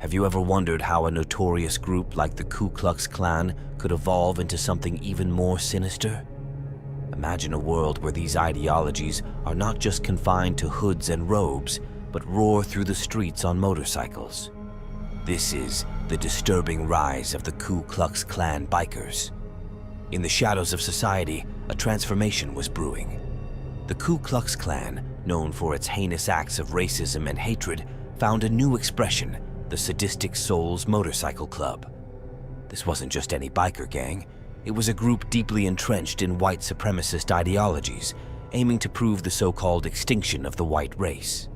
Have you ever wondered how a notorious group like the Ku Klux Klan could evolve into something even more sinister? Imagine a world where these ideologies are not just confined to hoods and robes, but roar through the streets on motorcycles. This is the disturbing rise of the Ku Klux Klan bikers. In the shadows of society, a transformation was brewing. The Ku Klux Klan, known for its heinous acts of racism and hatred, found a new expression: the Sadistic Souls Motorcycle Club. This wasn't just any biker gang. It was a group deeply entrenched in white supremacist ideologies, aiming to prove the so-called extinction of the white race.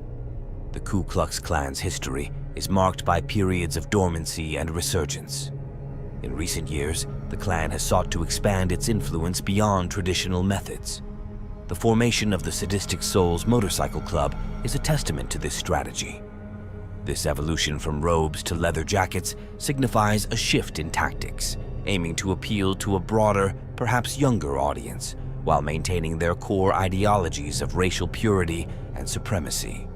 The Ku Klux Klan's history is marked by periods of dormancy and resurgence. In recent years, the Klan has sought to expand its influence beyond traditional methods. The formation of the Sadistic Souls Motorcycle Club is a testament to this strategy. This evolution from robes to leather jackets signifies a shift in tactics, aiming to appeal to a broader, perhaps younger audience, while maintaining their core ideologies of racial purity and supremacy.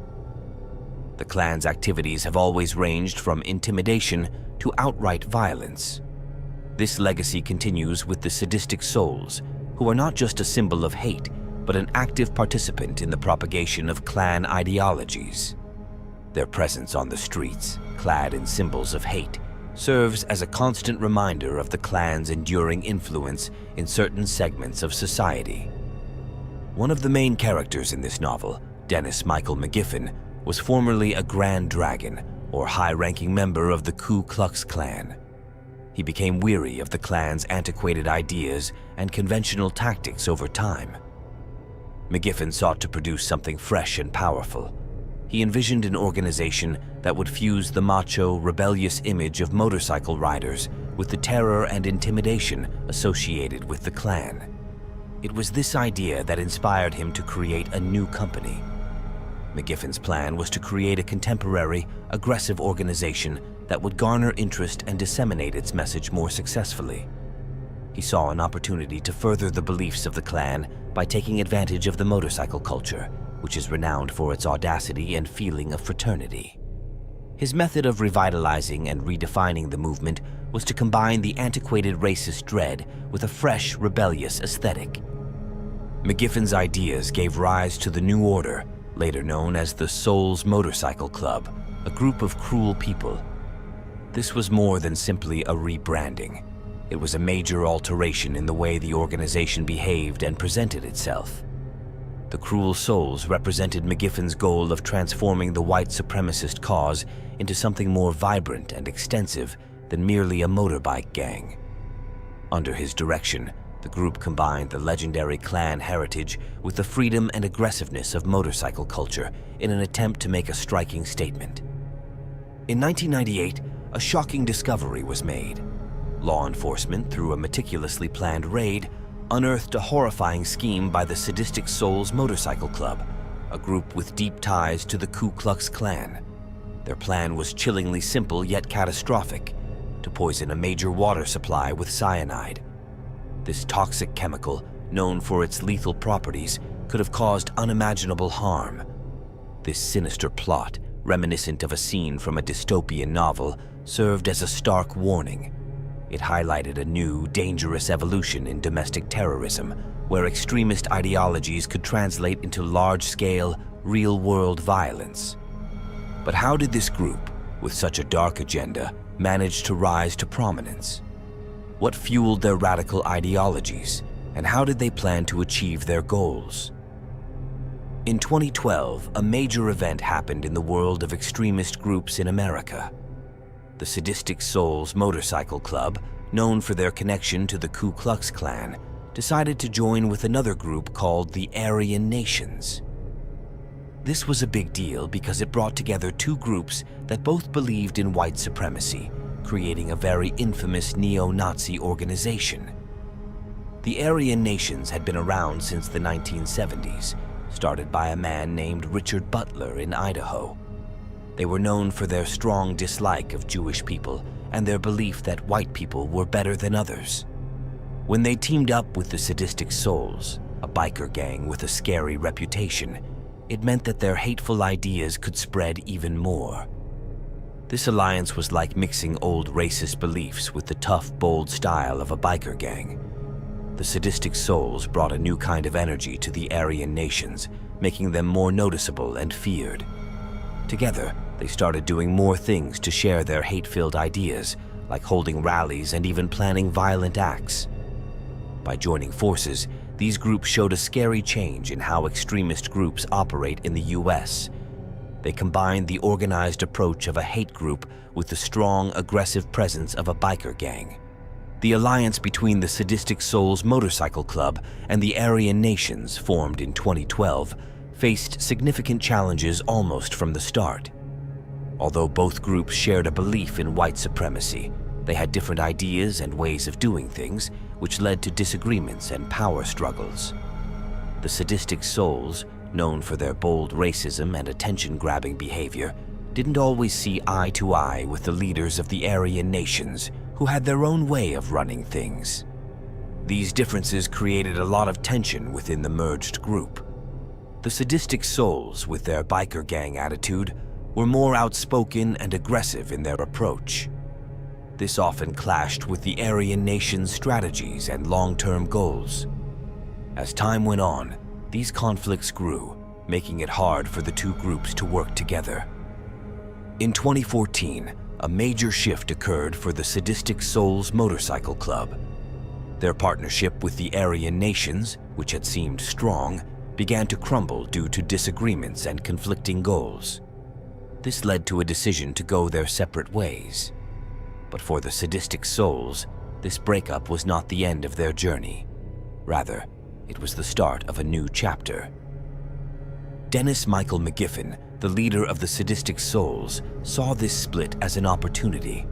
The Klan's activities have always ranged from intimidation to outright violence. This legacy continues with the Sadistic Souls, who are not just a symbol of hate, but an active participant in the propagation of Klan ideologies. Their presence on the streets, clad in symbols of hate, serves as a constant reminder of the Klan's enduring influence in certain segments of society. One of the main characters in this novel, Dennis Michael McGiffin, was formerly a Grand Dragon, or high-ranking member of the Ku Klux Klan. He became weary of the Klan's antiquated ideas and conventional tactics over time. McGiffin sought to produce something fresh and powerful. He envisioned an organization that would fuse the macho, rebellious image of motorcycle riders with the terror and intimidation associated with the Klan. It was this idea that inspired him to create a new company. McGiffin's plan was to create a contemporary, aggressive organization that would garner interest and disseminate its message more successfully. He saw an opportunity to further the beliefs of the Klan by taking advantage of the motorcycle culture, which is renowned for its audacity and feeling of fraternity. His method of revitalizing and redefining the movement was to combine the antiquated racist dread with a fresh, rebellious aesthetic. McGiffin's ideas gave rise to the New Order, later known as the Souls Motorcycle Club, a group of cruel people. This was more than simply a rebranding. It was a major alteration in the way the organization behaved and presented itself. The Cruel Souls represented McGiffin's goal of transforming the white supremacist cause into something more vibrant and extensive than merely a motorbike gang. Under his direction, the group combined the legendary Klan heritage with the freedom and aggressiveness of motorcycle culture in an attempt to make a striking statement. In 1998, a shocking discovery was made. Law enforcement, through a meticulously planned raid, unearthed a horrifying scheme by the Sadistic Souls Motorcycle Club, a group with deep ties to the Ku Klux Klan. Their plan was chillingly simple yet catastrophic: to poison a major water supply with cyanide. This toxic chemical, known for its lethal properties, could have caused unimaginable harm. This sinister plot, reminiscent of a scene from a dystopian novel, served as a stark warning. It highlighted a new, dangerous evolution in domestic terrorism, where extremist ideologies could translate into large-scale, real-world violence. But how did this group, with such a dark agenda, manage to rise to prominence? What fueled their radical ideologies, and how did they plan to achieve their goals? In 2012, a major event happened in the world of extremist groups in America. The Sadistic Souls Motorcycle Club, known for their connection to the Ku Klux Klan, decided to join with another group called the Aryan Nations. This was a big deal because it brought together two groups that both believed in white supremacy, creating a very infamous neo-Nazi organization. The Aryan Nations had been around since the 1970s, started by a man named Richard Butler in Idaho. They were known for their strong dislike of Jewish people and their belief that white people were better than others. When they teamed up with the Sadistic Souls, a biker gang with a scary reputation, it meant that their hateful ideas could spread even more. This alliance was like mixing old racist beliefs with the tough, bold style of a biker gang. The sadistic souls brought a new kind of energy to the Aryan nations, making them more noticeable and feared. Together, they started doing more things to share their hate-filled ideas, like holding rallies and even planning violent acts. By joining forces, these groups showed a scary change in how extremist groups operate in the US. They combined the organized approach of a hate group with the strong, aggressive presence of a biker gang. The alliance between the Sadistic Souls Motorcycle Club and the Aryan nations, formed in 2012, faced significant challenges almost from the start. Although both groups shared a belief in white supremacy, they had different ideas and ways of doing things, which led to disagreements and power struggles. The Sadistic Souls, known for their bold racism and attention-grabbing behavior, didn't always see eye to eye with the leaders of the Aryan nations, who had their own way of running things. These differences created a lot of tension within the merged group. The Sadistic Souls, with their biker gang attitude, were more outspoken and aggressive in their approach. This often clashed with the Aryan nation's strategies and long-term goals. As time went on, these conflicts grew, making it hard for the two groups to work together. In 2014, a major shift occurred for the Sadistic Souls Motorcycle Club. Their partnership with the Aryan nations, which had seemed strong, began to crumble due to disagreements and conflicting goals. This led to a decision to go their separate ways. But for the Sadistic Souls, this breakup was not the end of their journey. Rather, it was the start of a new chapter. Dennis Michael McGiffin, the leader of the Sadistic Souls, saw this split as an opportunity.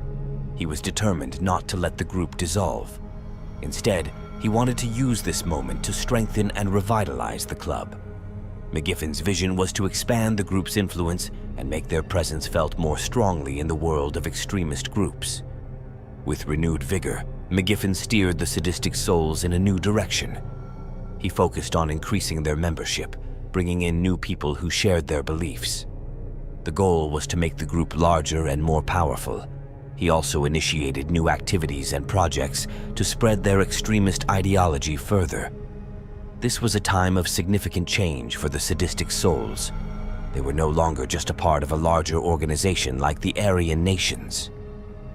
He was determined not to let the group dissolve. Instead, he wanted to use this moment to strengthen and revitalize the club. McGiffin's vision was to expand the group's influence and make their presence felt more strongly in the world of extremist groups. With renewed vigor, McGiffin steered the Sadistic Souls in a new direction. He focused on increasing their membership, bringing in new people who shared their beliefs. The goal was to make the group larger and more powerful. He also initiated new activities and projects to spread their extremist ideology further. This was a time of significant change for the Sadistic Souls. They were no longer just a part of a larger organization like the Aryan nations.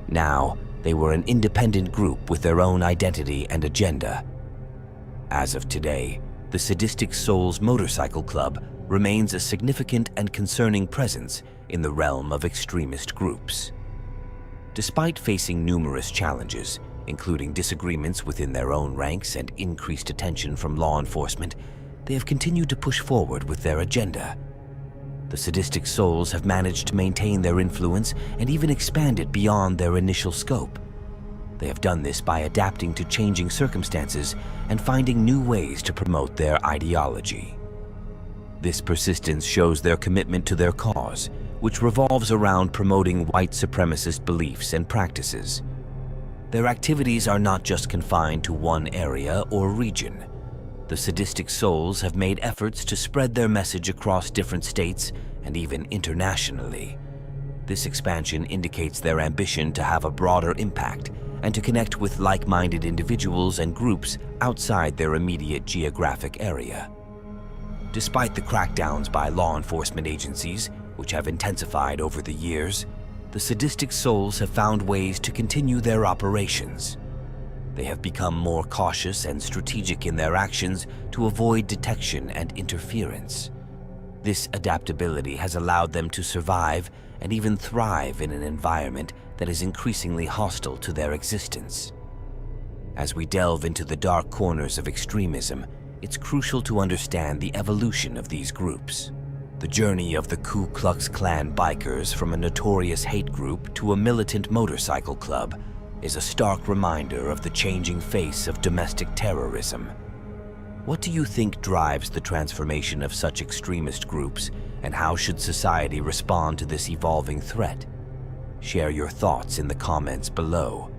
Now, they were an independent group with their own identity and agenda. As of today, the Sadistic Souls Motorcycle Club remains a significant and concerning presence in the realm of extremist groups. Despite facing numerous challenges, including disagreements within their own ranks and increased attention from law enforcement, they have continued to push forward with their agenda. The Sadistic Souls have managed to maintain their influence and even expand it beyond their initial scope. They have done this by adapting to changing circumstances and finding new ways to promote their ideology. This persistence shows their commitment to their cause, which revolves around promoting white supremacist beliefs and practices. Their activities are not just confined to one area or region. The Sadistic Souls have made efforts to spread their message across different states and even internationally. This expansion indicates their ambition to have a broader impact and to connect with like-minded individuals and groups outside their immediate geographic area. Despite the crackdowns by law enforcement agencies, which have intensified over the years, the Sadistic Souls have found ways to continue their operations. They have become more cautious and strategic in their actions to avoid detection and interference. This adaptability has allowed them to survive and even thrive in an environment that is increasingly hostile to their existence. As we delve into the dark corners of extremism, it's crucial to understand the evolution of these groups. The journey of the Ku Klux Klan bikers from a notorious hate group to a militant motorcycle club is a stark reminder of the changing face of domestic terrorism. What do you think drives the transformation of such extremist groups, and how should society respond to this evolving threat? Share your thoughts in the comments below.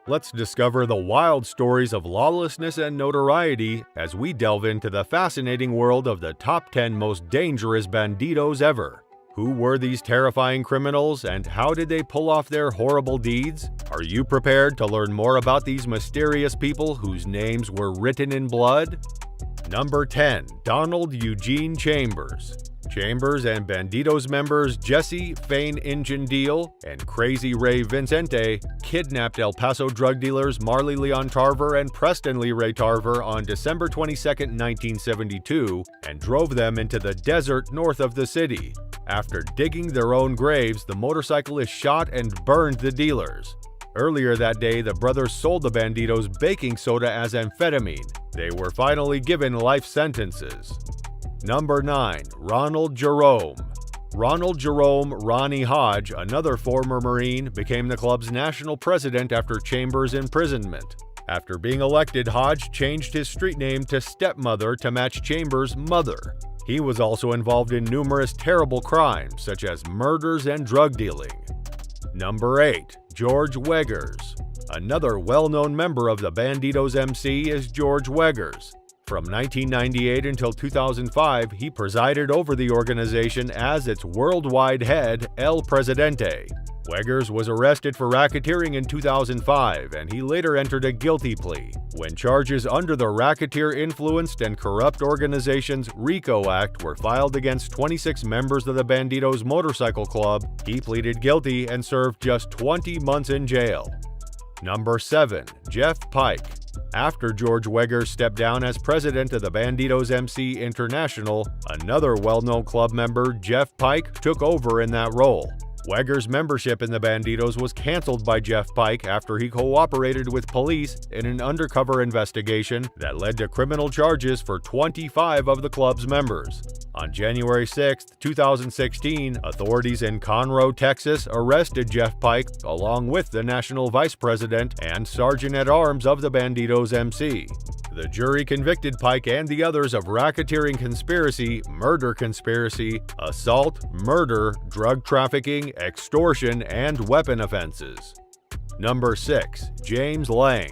Let's discover the wild stories of lawlessness and notoriety as we delve into the fascinating world of the top 10 most dangerous bandidos ever. Who were these terrifying criminals and how did they pull off their horrible deeds? Are you prepared to learn more about these mysterious people whose names were written in blood? Number 10. Donald Eugene Chambers. Chambers and Bandidos members Jesse Fane Injun Deal and Crazy Ray Vincente kidnapped El Paso drug dealers Marley Leon Tarver and Preston Lee Ray Tarver on December 22, 1972, and drove them into the desert north of the city. After digging their own graves, the motorcyclists shot and burned the dealers. Earlier that day, the brothers sold the Bandidos baking soda as amphetamine. They were finally given life sentences. Number 9. Ronald Jerome. Ronald Jerome Ronnie Hodge, another former Marine, became the club's national president after Chambers' imprisonment. After being elected, Hodge changed his street name to Stepmother to match Chambers' mother. He was also involved in numerous terrible crimes, such as murders and drug dealing. Number 8. George Weggers. Another well-known member of the Bandidos MC is George Weggers. From 1998 until 2005, he presided over the organization as its worldwide head, El Presidente. Weggers was arrested for racketeering in 2005, and he later entered a guilty plea. When charges under the Racketeer Influenced and Corrupt Organizations RICO Act were filed against 26 members of the Bandidos Motorcycle Club, he pleaded guilty and served just 20 months in jail. Number 7. Jeff Pike. After George Weggers stepped down as president of the Bandidos MC International, another well-known club member, Jeff Pike, took over in that role. Weggers' membership in the Bandidos was canceled by Jeff Pike after he cooperated with police in an undercover investigation that led to criminal charges for 25 of the club's members. On January 6, 2016, authorities in Conroe, Texas arrested Jeff Pike along with the national vice president and sergeant-at-arms of the Bandidos MC. The jury convicted Pike and the others of racketeering conspiracy, murder conspiracy, assault, murder, drug trafficking, extortion, and weapon offenses. Number 6. James Lang.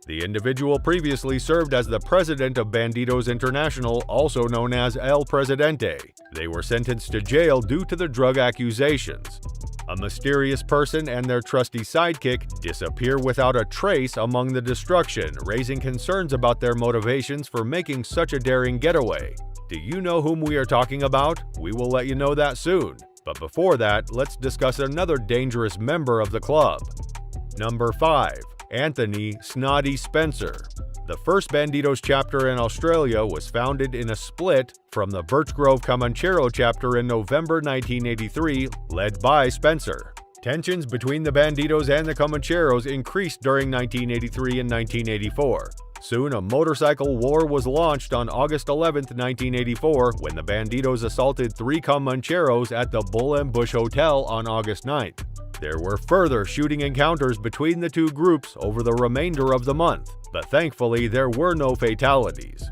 The individual previously served as the president of Bandidos International, also known as El Presidente. They were sentenced to jail due to the drug accusations. A mysterious person and their trusty sidekick disappear without a trace among the destruction, raising concerns about their motivations for making such a daring getaway. Do you know whom we are talking about? We will let you know that soon. But before that, let's discuss another dangerous member of the club. Number 5. Anthony Snotty Spencer. The first Bandidos chapter in Australia was founded in a split from the Birch Grove Comanchero chapter in November 1983, led by Spencer. Tensions between the Bandidos and the Comancheros increased during 1983 and 1984. Soon, a motorcycle war was launched on August 11, 1984, when the Bandidos assaulted 3 Comancheros at the Bull and Bush Hotel on August 9th. There were further shooting encounters between the two groups over the remainder of the month, but thankfully there were no fatalities.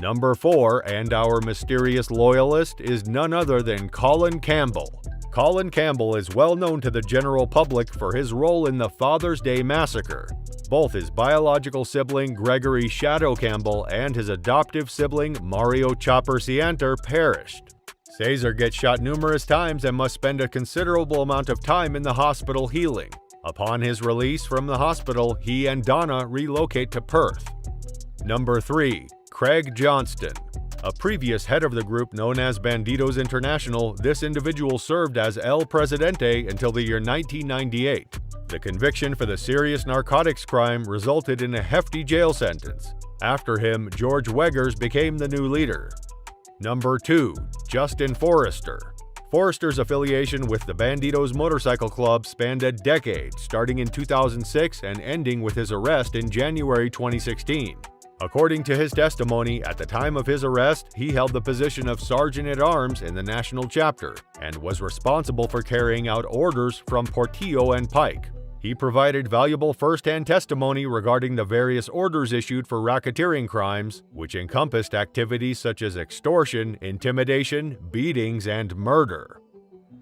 Number 4, and our mysterious loyalist, is none other than Colin Campbell. Colin Campbell is well known to the general public for his role in the Father's Day Massacre. Both his biological sibling Gregory Shadow Campbell and his adoptive sibling Mario Chopper Cianter perished. Caesar gets shot numerous times and must spend a considerable amount of time in the hospital healing. Upon his release from the hospital, he and Donna relocate to Perth. Number 3. Craig Johnston. A previous head of the group known as Bandidos International, this individual served as El Presidente until the year 1998. The conviction for the serious narcotics crime resulted in a hefty jail sentence. After him, George Weggers became the new leader. Number 2. Justin Forrester. Forrester's affiliation with the Bandidos Motorcycle Club spanned a decade, starting in 2006 and ending with his arrest in January 2016. According to his testimony, at the time of his arrest, he held the position of Sergeant-at-Arms in the national chapter and was responsible for carrying out orders from Portillo and Pike. He provided valuable first-hand testimony regarding the various orders issued for racketeering crimes, which encompassed activities such as extortion, intimidation, beatings, and murder.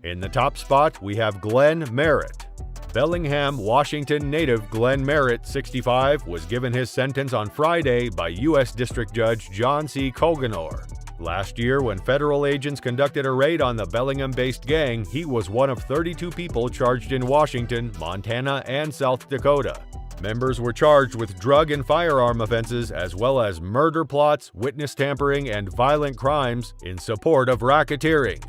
In the top spot, we have Glenn Merritt. Bellingham, Washington native Glenn Merritt, 65, was given his sentence on Friday by U.S. District Judge John C. Coganor. Last year, when federal agents conducted a raid on the Bellingham-based gang, he was one of 32 people charged in Washington, Montana, and South Dakota. Members were charged with drug and firearm offenses as well as murder plots, witness tampering, and violent crimes in support of racketeering.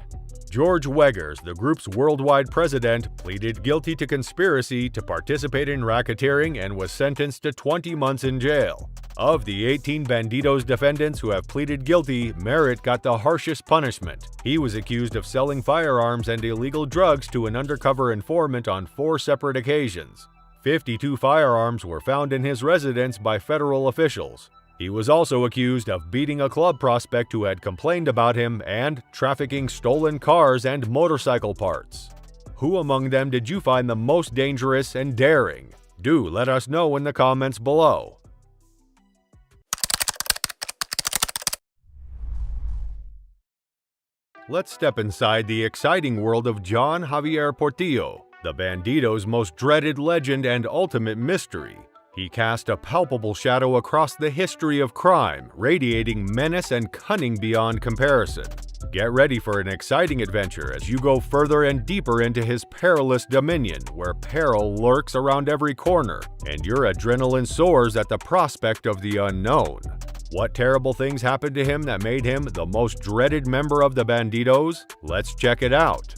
George Weggers, the group's worldwide president, pleaded guilty to conspiracy to participate in racketeering and was sentenced to 20 months in jail. Of the 18 Bandidos defendants who have pleaded guilty, Merritt got the harshest punishment. He was accused of selling firearms and illegal drugs to an undercover informant on 4 separate occasions. 52 firearms were found in his residence by federal officials. He was also accused of beating a club prospect who had complained about him and trafficking stolen cars and motorcycle parts. Who among them did you find the most dangerous and daring? Do let us know in the comments below. Let's step inside the exciting world of John Xavier Portillo, the Bandidos' most dreaded legend and ultimate mystery. He cast a palpable shadow across the history of crime, radiating menace and cunning beyond comparison. Get ready for an exciting adventure as you go further and deeper into his perilous dominion, where peril lurks around every corner, and your adrenaline soars at the prospect of the unknown. What terrible things happened to him that made him the most dreaded member of the Bandidos? Let's check it out.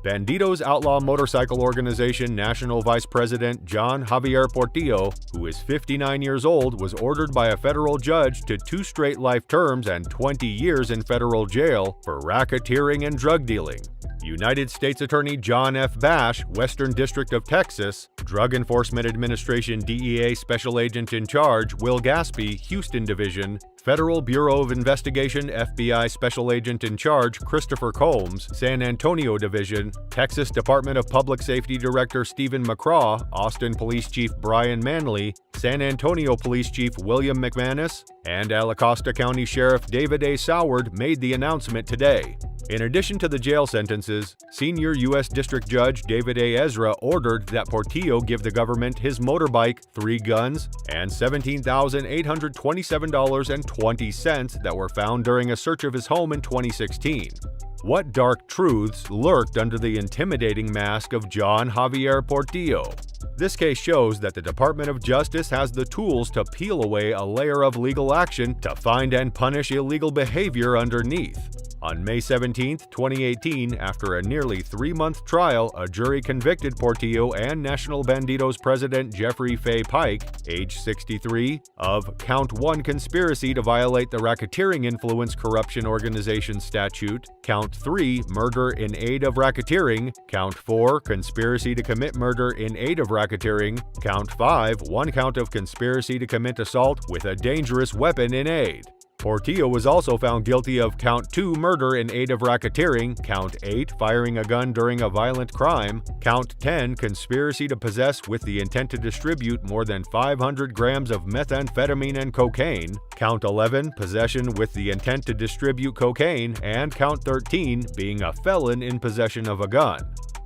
Bandidos Outlaw Motorcycle Organization National Vice President John Xavier Portillo, who is 59 years old, was ordered by a federal judge to 2 straight life terms and 20 years in federal jail for racketeering and drug dealing. United States Attorney John F. Bash, Western District of Texas, Drug Enforcement Administration DEA Special Agent in Charge Will Gaspy, Houston Division, Federal Bureau of Investigation FBI Special Agent in Charge Christopher Combs, San Antonio Division, Texas Department of Public Safety Director Stephen McCraw, Austin Police Chief Brian Manley, San Antonio Police Chief William McManus, and Alacosta County Sheriff David A. Soward made the announcement today. In addition to the jail sentences, Senior U.S. District Judge David A. Ezra ordered that Portillo give the government his motorbike, 3 guns, and $17,827.20 that were found during a search of his home in 2016. What dark truths lurked under the intimidating mask of John Xavier Portillo? This case shows that the Department of Justice has the tools to peel away a layer of legal action to find and punish illegal behavior underneath. On May 17, 2018, after a nearly 3-month trial, a jury convicted Portillo and National Bandidos President Jeffrey Fay Pike, age 63, of Count 1 conspiracy to violate the Racketeering Influence Corruption Organization statute, Count 3 murder in aid of racketeering, Count 4 conspiracy to commit murder in aid of racketeering, Count 5 1 count of conspiracy to commit assault with a dangerous weapon in aid. Portillo was also found guilty of Count 2 murder in aid of racketeering, Count 8 firing a gun during a violent crime, Count 10 conspiracy to possess with the intent to distribute more than 500 grams of methamphetamine and cocaine, Count 11 possession with the intent to distribute cocaine, and Count 13 being a felon in possession of a gun.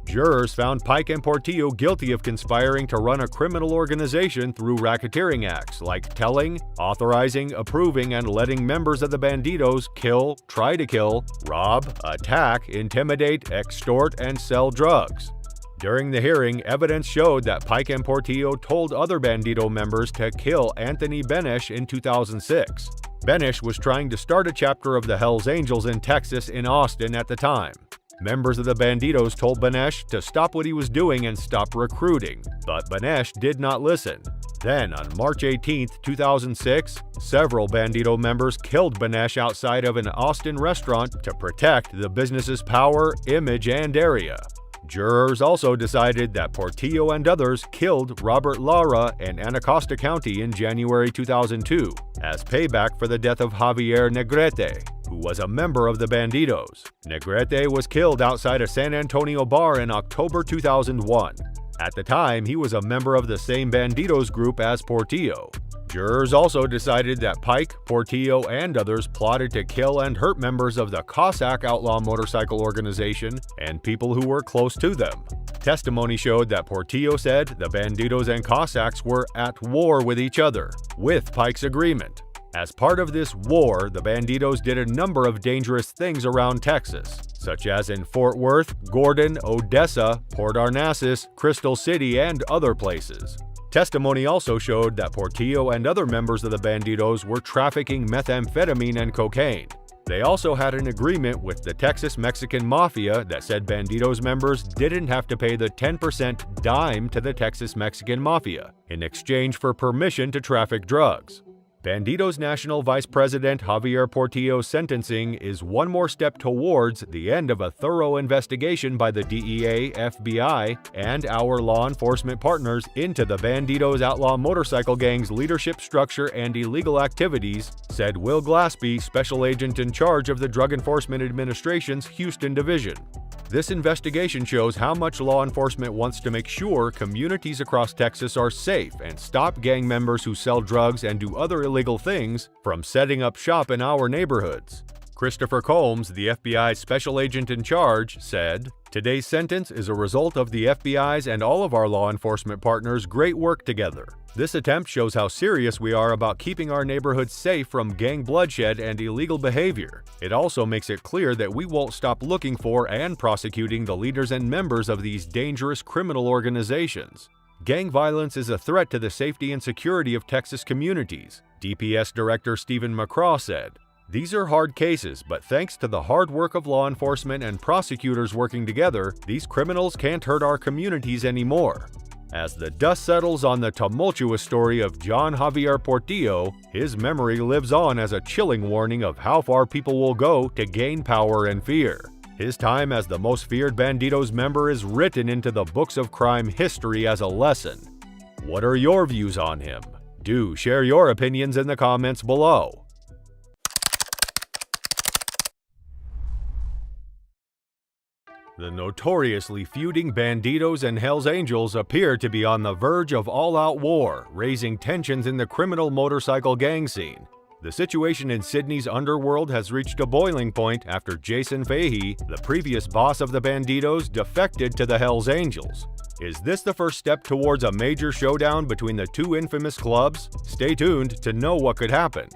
Jurors found Pike and Portillo guilty of conspiring to run a criminal organization through racketeering acts like telling, authorizing, approving, and letting members of the Bandidos kill, try to kill, rob, attack, intimidate, extort, and sell drugs. During the hearing, evidence showed that Pike and Portillo told other Bandido members to kill Anthony Benesch in 2006. Benesch was trying to start a chapter of the Hells Angels in Texas in Austin at the time. Members of the Bandidos told Benesch to stop what he was doing and stop recruiting, but Benesch did not listen. Then, on March 18, 2006, several Bandido members killed Benesch outside of an Austin restaurant to protect the business's power, image, and area. Jurors also decided that Portillo and others killed Robert Lara in Anacostia County in January 2002 as payback for the death of Javier Negrete, who was a member of the Bandidos. Negrete was killed outside a San Antonio bar in October 2001. At the time, he was a member of the same Bandidos group as Portillo. Jurors also decided that Pike, Portillo, and others plotted to kill and hurt members of the Cossack outlaw motorcycle organization and people who were close to them. Testimony showed that Portillo said the Bandidos and Cossacks were at war with each other, with Pike's agreement. As part of this war, the Bandidos did a number of dangerous things around Texas, such as in Fort Worth, Gordon, Odessa, Port Arnasis, Crystal City, and other places. Testimony also showed that Portillo and other members of the Bandidos were trafficking methamphetamine and cocaine. They also had an agreement with the Texas Mexican Mafia that said Bandidos members didn't have to pay the 10% dime to the Texas Mexican Mafia in exchange for permission to traffic drugs. Bandidos National Vice President Xavier Portillo's sentencing is one more step towards the end of a thorough investigation by the DEA, FBI, and our law enforcement partners into the Bandidos outlaw motorcycle gang's leadership structure and illegal activities, said Will Glaspie, special agent in charge of the Drug Enforcement Administration's Houston Division. This investigation shows how much law enforcement wants to make sure communities across Texas are safe and stop gang members who sell drugs and do other illegal things from setting up shop in our neighborhoods. Christopher Combs, the FBI's special agent in charge, said, "Today's sentence is a result of the FBI's and all of our law enforcement partners' great work together. This attempt shows how serious we are about keeping our neighborhoods safe from gang bloodshed and illegal behavior. It also makes it clear that we won't stop looking for and prosecuting the leaders and members of these dangerous criminal organizations. Gang violence is a threat to the safety and security of Texas communities," DPS Director Stephen McCraw said. "These are hard cases, but thanks to the hard work of law enforcement and prosecutors working together, these criminals can't hurt our communities anymore." As the dust settles on the tumultuous story of John Xavier Portillo, his memory lives on as a chilling warning of how far people will go to gain power and fear. His time as the most feared Bandidos member is written into the books of crime history as a lesson. What are your views on him? Do share your opinions in the comments below. The notoriously feuding Bandidos and Hells Angels appear to be on the verge of all-out war, raising tensions in the criminal motorcycle gang scene. The situation in Sydney's underworld has reached a boiling point after Jason Fahey, the previous boss of the Bandidos, defected to the Hells Angels. Is this the first step towards a major showdown between the two infamous clubs? Stay tuned to know what could happen.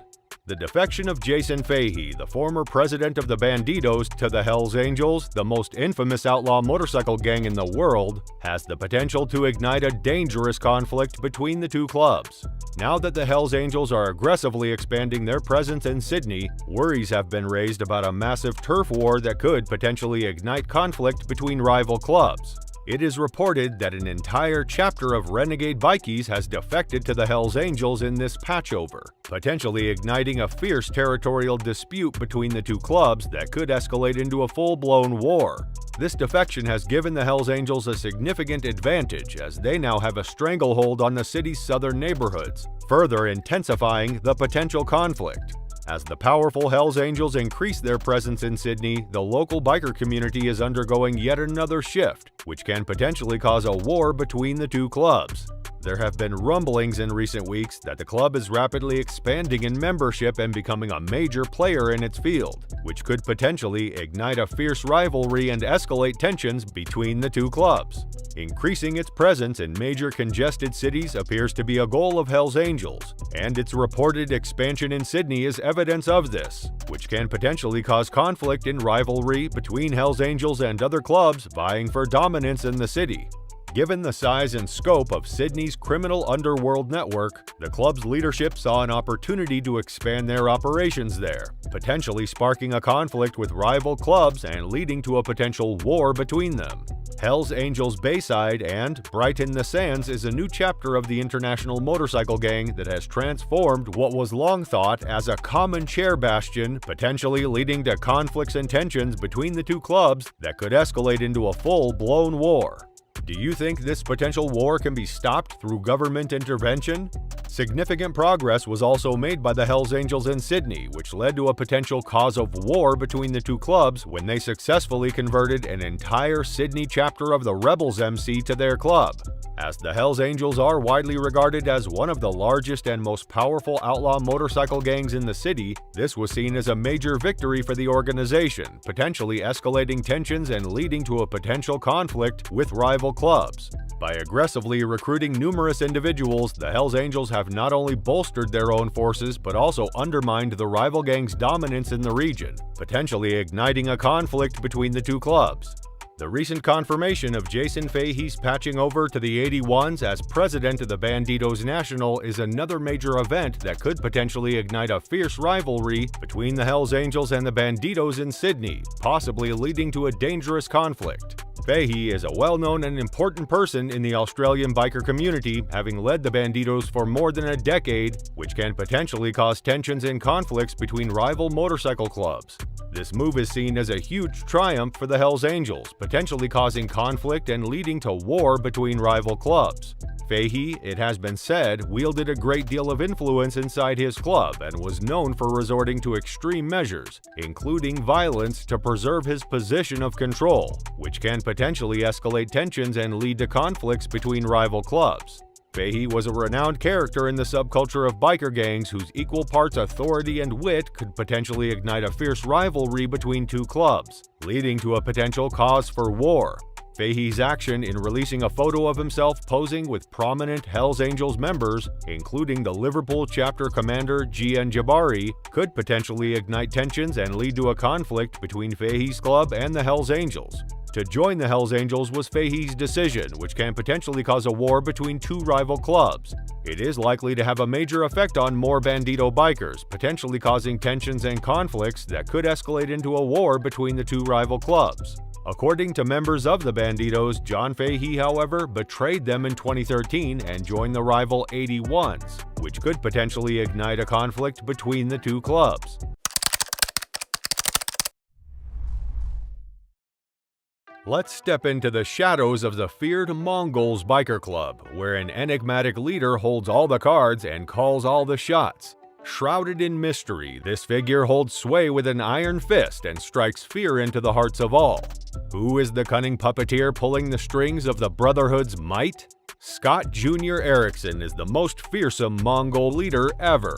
The defection of Jason Fahey, the former president of the Bandidos, to the Hells Angels, the most infamous outlaw motorcycle gang in the world, has the potential to ignite a dangerous conflict between the two clubs. Now that the Hells Angels are aggressively expanding their presence in Sydney, worries have been raised about a massive turf war that could potentially ignite conflict between rival clubs. It is reported that an entire chapter of renegade bikies has defected to the Hells Angels in this patchover, potentially igniting a fierce territorial dispute between the two clubs that could escalate into a full-blown war. This defection has given the Hells Angels a significant advantage as they now have a stranglehold on the city's southern neighborhoods, further intensifying the potential conflict. As the powerful Hells Angels increase their presence in Sydney, the local biker community is undergoing yet another shift, which can potentially cause a war between the two clubs. There have been rumblings in recent weeks that the club is rapidly expanding in membership and becoming a major player in its field, which could potentially ignite a fierce rivalry and escalate tensions between the two clubs. Increasing its presence in major congested cities appears to be a goal of Hells Angels, and its reported expansion in Sydney is evidence of this, which can potentially cause conflict and rivalry between Hells Angels and other clubs vying for dominance in the city. Given the size and scope of Sydney's criminal underworld network, the club's leadership saw an opportunity to expand their operations there, potentially sparking a conflict with rival clubs and leading to a potential war between them. Hells Angels Bayside and Brighton the Sands is a new chapter of the international motorcycle gang that has transformed what was long thought as a common chair bastion, potentially leading to conflicts and tensions between the two clubs that could escalate into a full-blown war. Do you think this potential war can be stopped through government intervention? Significant progress was also made by the Hells Angels in Sydney, which led to a potential cause of war between the two clubs when they successfully converted an entire Sydney chapter of the Rebels MC to their club. As the Hells Angels are widely regarded as one of the largest and most powerful outlaw motorcycle gangs in the city, this was seen as a major victory for the organization, potentially escalating tensions and leading to a potential conflict with rival clubs. By aggressively recruiting numerous individuals, the Hells Angels have not only bolstered their own forces but also undermined the rival gang's dominance in the region, potentially igniting a conflict between the two clubs. The recent confirmation of Jason Fahey's patching over to the 81s as president of the Bandidos National is another major event that could potentially ignite a fierce rivalry between the Hells Angels and the Bandidos in Sydney, possibly leading to a dangerous conflict. Fahey is a well-known and important person in the Australian biker community, having led the Bandidos for more than a decade, which can potentially cause tensions and conflicts between rival motorcycle clubs. This move is seen as a huge triumph for the Hells Angels, potentially causing conflict and leading to war between rival clubs. Fahey, it has been said, wielded a great deal of influence inside his club and was known for resorting to extreme measures, including violence to preserve his position of control, which can potentially escalate tensions and lead to conflicts between rival clubs. Fahey was a renowned character in the subculture of biker gangs whose equal parts authority and wit could potentially ignite a fierce rivalry between two clubs, leading to a potential cause for war. Fahey's action in releasing a photo of himself posing with prominent Hells Angels members, including the Liverpool chapter commander Gian Jabari, could potentially ignite tensions and lead to a conflict between Fahey's club and the Hells Angels. To join the Hells Angels was Fahey's decision, which can potentially cause a war between two rival clubs. It is likely to have a major effect on more Bandido bikers, potentially causing tensions and conflicts that could escalate into a war between the two rival clubs. According to members of the Bandidos, John Fahey, however, betrayed them in 2013 and joined the rival 81s, which could potentially ignite a conflict between the two clubs. Let's step into the shadows of the feared Mongols Biker Club, where an enigmatic leader holds all the cards and calls all the shots. Shrouded in mystery, this figure holds sway with an iron fist and strikes fear into the hearts of all. Who is the cunning puppeteer pulling the strings of the Brotherhood's might? Scott Jr. Erickson is the most fearsome Mongol leader ever.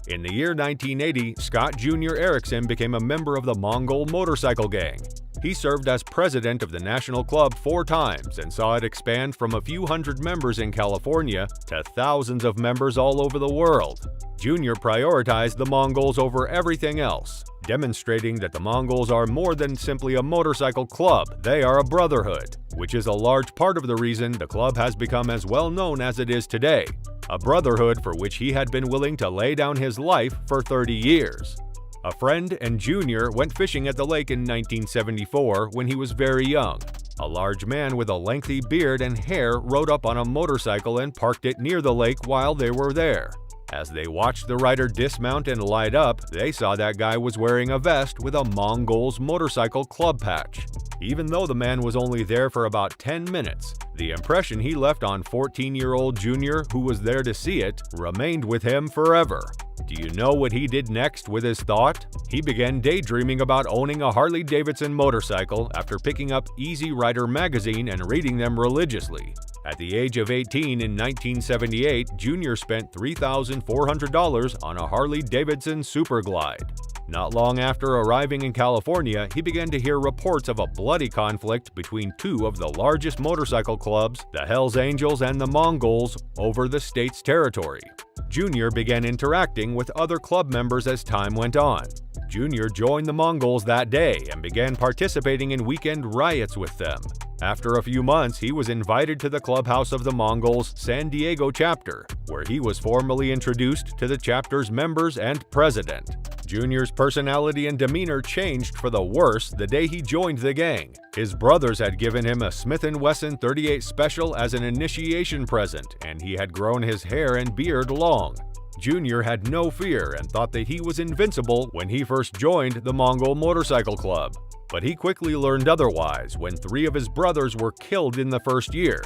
In the year 1980, Scott Jr. Erickson became a member of the Mongol motorcycle gang. He served as president of the National Club 4 times and saw it expand from a few hundred members in California to thousands of members all over the world. Jr. prioritized the Mongols over everything else, demonstrating that the Mongols are more than simply a motorcycle club, they are a brotherhood, which is a large part of the reason the club has become as well known as it is today. A brotherhood for which he had been willing to lay down his life for 30 years. A friend and Junior went fishing at the lake in 1974 when he was very young. A large man with a lengthy beard and hair rode up on a motorcycle and parked it near the lake while they were there. As they watched the rider dismount and light up, they saw that guy was wearing a vest with a Mongols Motorcycle Club patch. Even though the man was only there for about 10 minutes, the impression he left on 14-year-old Junior, who was there to see it, remained with him forever. Do you know what he did next with his thought? He began daydreaming about owning a Harley-Davidson motorcycle after picking up Easy Rider magazine and reading them religiously. At the age of 18 in 1978, Junior spent $3,400 on a Harley-Davidson Super Glide. Not long after arriving in California, he began to hear reports of a bloody conflict between two of the largest motorcycle clubs, the Hells Angels and the Mongols, over the state's territory. Junior began interacting with other club members as time went on. Junior joined the Mongols that day and began participating in weekend riots with them. After a few months, he was invited to the clubhouse of the Mongols' San Diego chapter, where he was formally introduced to the chapter's members and president. Junior's personality and demeanor changed for the worse the day he joined the gang. His brothers had given him a Smith & Wesson 38 Special as an initiation present, and he had grown his hair and beard long. Junior had no fear and thought that he was invincible when he first joined the Mongol Motorcycle Club. But he quickly learned otherwise when 3 of his brothers were killed in the first year.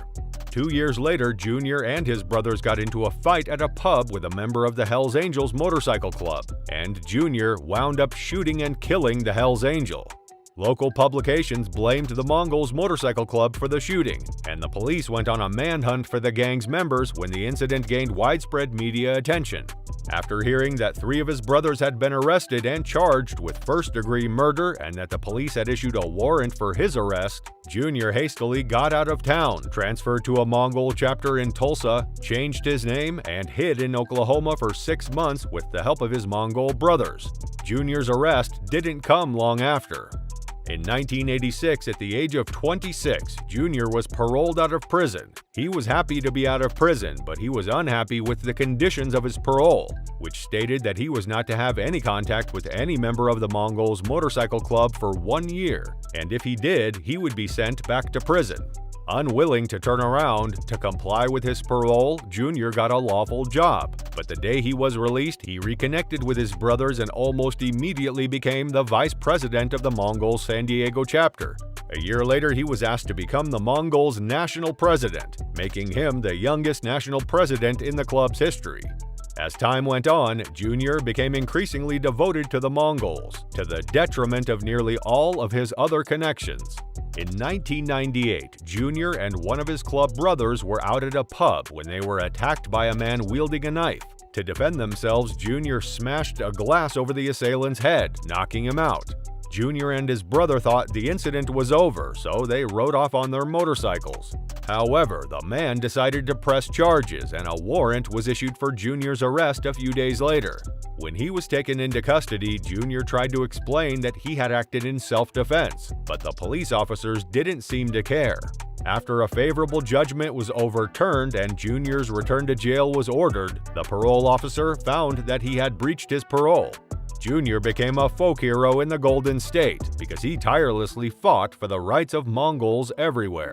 2 years later, Junior and his brothers got into a fight at a pub with a member of the Hells Angels Motorcycle Club, and Junior wound up shooting and killing the Hells Angel. Local publications blamed the Mongols Motorcycle Club for the shooting, and the police went on a manhunt for the gang's members when the incident gained widespread media attention. After hearing that 3 of his brothers had been arrested and charged with first-degree murder and that the police had issued a warrant for his arrest, Junior hastily got out of town, transferred to a Mongol chapter in Tulsa, changed his name, and hid in Oklahoma for 6 months with the help of his Mongol brothers. Junior's arrest didn't come long after. In 1986, at the age of 26, Junior was paroled out of prison. He was happy to be out of prison, but he was unhappy with the conditions of his parole, which stated that he was not to have any contact with any member of the Mongols Motorcycle Club for 1 year, and if he did, he would be sent back to prison. Unwilling to turn around to comply with his parole, Junior got a lawful job, but the day he was released, he reconnected with his brothers and almost immediately became the vice president of the Mongols San Diego chapter. A year later, he was asked to become the Mongols' national president, making him the youngest national president in the club's history. As time went on, Junior became increasingly devoted to the Mongols, to the detriment of nearly all of his other connections. In 1998, Junior and one of his club brothers were out at a pub when they were attacked by a man wielding a knife. To defend themselves, Junior smashed a glass over the assailant's head, knocking him out. Junior and his brother thought the incident was over, so they rode off on their motorcycles. However, the man decided to press charges, and a warrant was issued for Junior's arrest a few days later. When he was taken into custody, Junior tried to explain that he had acted in self-defense, but the police officers didn't seem to care. After a favorable judgment was overturned and Junior's return to jail was ordered, the parole officer found that he had breached his parole. Junior became a folk hero in the Golden State because he tirelessly fought for the rights of Mongols everywhere.